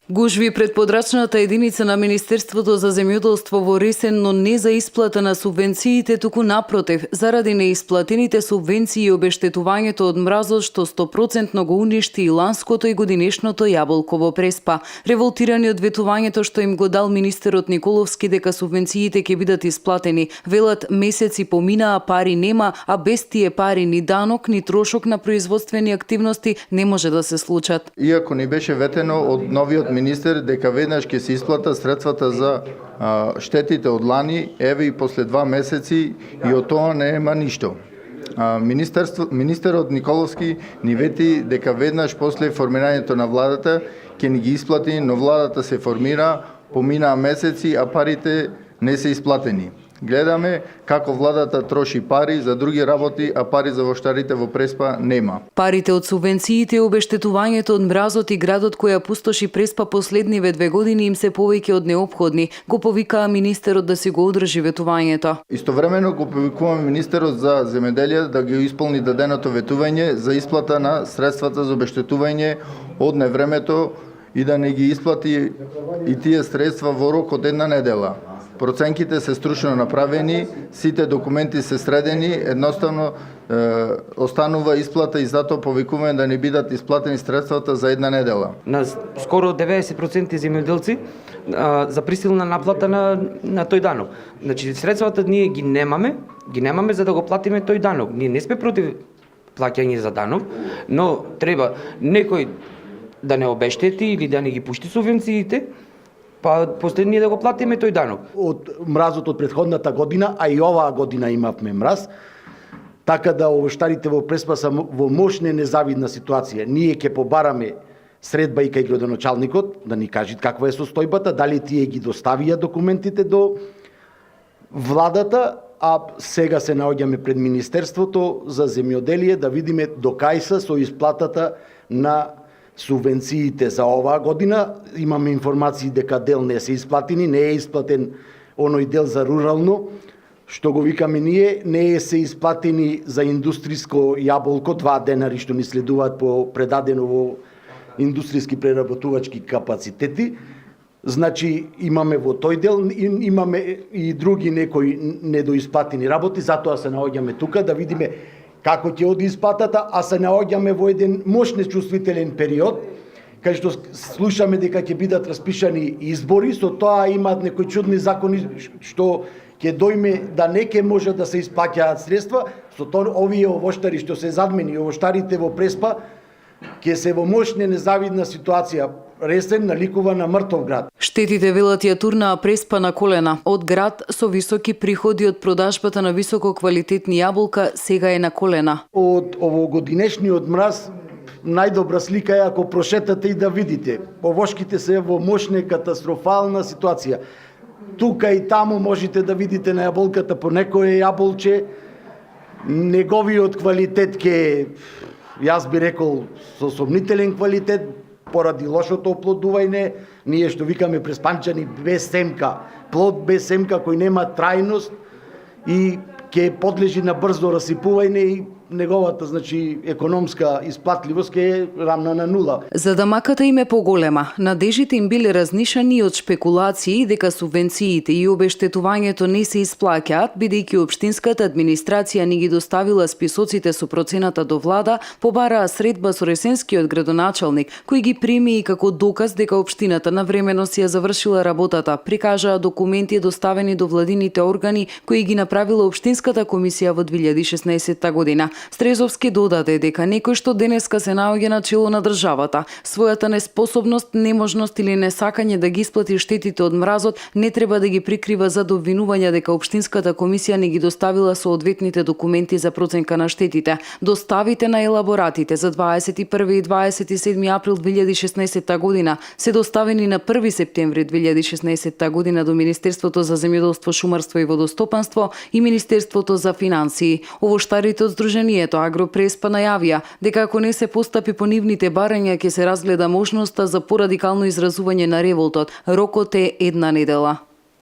Гужви пред подрачната единица на Министерството за земјоделство во Ресен, но не за исплата на субвенциите, туку напротив, заради неисплатените субвенции и обештетувањето од мразот што 100% го уништи и ланското и годинешното јаболко во Преспа. Револтирани од ветувањето што им го дал министерот Николовски дека субвенциите ќе бидат исплатени, велат месеци поминаа, пари нема, а без тие пари ни данок, ни трошок на производствени активности не може да се случат. Иако не беше ветено од новиот министер дека веднаш ќе се исплата средствата за штетите од лани, еве и после 2 месеци и од тоа нема ништо. Министерот Николовски ни вети дека веднаш после формирањето на владата ќе ни ги исплати, но владата се формира, поминаа месеци, а парите не се исплатени. Гледаме како владата троши пари за други работи, а пари за воштарите во Преспа нема. Парите од субвенциите и обештетувањето од мразот и градот која пустоши Преспа последниве 2 години им се повеќе од неопходни, го повикаа министерот да си го одржи ветувањето. Истовремено го повикуваме министерот за земјоделие да ги исполни даденото ветување за исплата на средствата за обештетување од невремето и да не ги исплати и тие средства во рок од 1 недела. Проценките се стручно направени, сите документи се средени, едноставно останува исплата и затоа повикуваме да не бидат исплатени средствата за 1 недела. На скоро 90% земјоделци за присилна наплата на тој данок. Значи средствата ние ги немаме за да го платиме тој данок. Ние не сме против плаќање за данок, но треба некој да не обештети или да не ги пушти субвенциите, па после ние да го платиме тој данок. Од мразот од претходната година, а и оваа година имавме мраз, така да овоштарите во Преспа се во мощна незавидна ситуација. Ние ќе побараме средба и кај градоначалникот да ни кажат каква е состојбата, дали тие ги доставија документите до владата, а сега се наоѓаме пред Министерството за земјоделие да видиме до кај се со исплатата на субвенциите за оваа година. Имаме информации дека дел не се исплатени, не е исплатен оној дел за рурално, што го викаме ние, не е се исплатени за индустриско јаболко, 2 денари што ни следуваат по предадено во индустријски преработувачки капацитети. Значи имаме во тој дел, имаме и други некои недоисплатени работи, затоа се наоѓаме тука да видиме како ќе оди исплатата, а се наоѓаме во еден мощно чувствителен период, кај што слушаме дека ќе бидат распишани избори, со тоа имаат некои чудни закони што ќе дојме да не ќе може да се исплаќаат средства, со тоа овие овоштари што се задмени, овоштарите во Преспа, ќе се во мощна незавидна ситуација. Ресен наликува на мртов град. Штетите, велат, ја турнаа Преспа на колена. Од град со високи приходи од продажбата на високо квалитетни јаболка сега е на колена. Од овогодинешниот мраз најдобра слика е ако прошетате и да видите. Овошките се во мощна катастрофална ситуација. Тука и таму можете да видите на јаболката по некое јаболче неговиот квалитет ке, јас би рекол, со сомнителен квалитет, поради лошото оплодување, ние што викаме преспанчани без семка, плод без семка кој нема трајност и ќе подлежи на брзо расипување и неговата, значи, економска исплатливост ќе е рамна на нула. За да маката им е поголема, надежите им биле разнишани од шпекулации дека субвенциите и обештетувањето не се исплаќаат, бидејќи општинската администрација ни ги доставила списоците со процената до влада, побараа средба со ресенскиот градоначалник, кој ги прими и како доказ дека општината навремено си ја завршила работата, прикажаа документи доставени до владините органи кои ги направила општинската комисија во 2016 година. Стрезовски додаде дека некој што денеска се наоѓа на чело на државата, својата неспособност, неможност или несакање да ги исплати штетите од мразот не треба да ги прикрива зад обвинувања дека општинската комисија не ги доставила соодветните документи за проценка на штетите. Доставите на елаборатите за 21 и 27 април 2016 година се доставени на 1 септември 2016 година до Министерството за земјоделство, шумарство и водостопанство и Министерството за финансии. Овоштарите од Сдруженијето Агропреспа најавија дека ако не се постапи по нивните барања ќе се разгледа можноста за порадикално изразување на револтот. Рокот е 1 недела.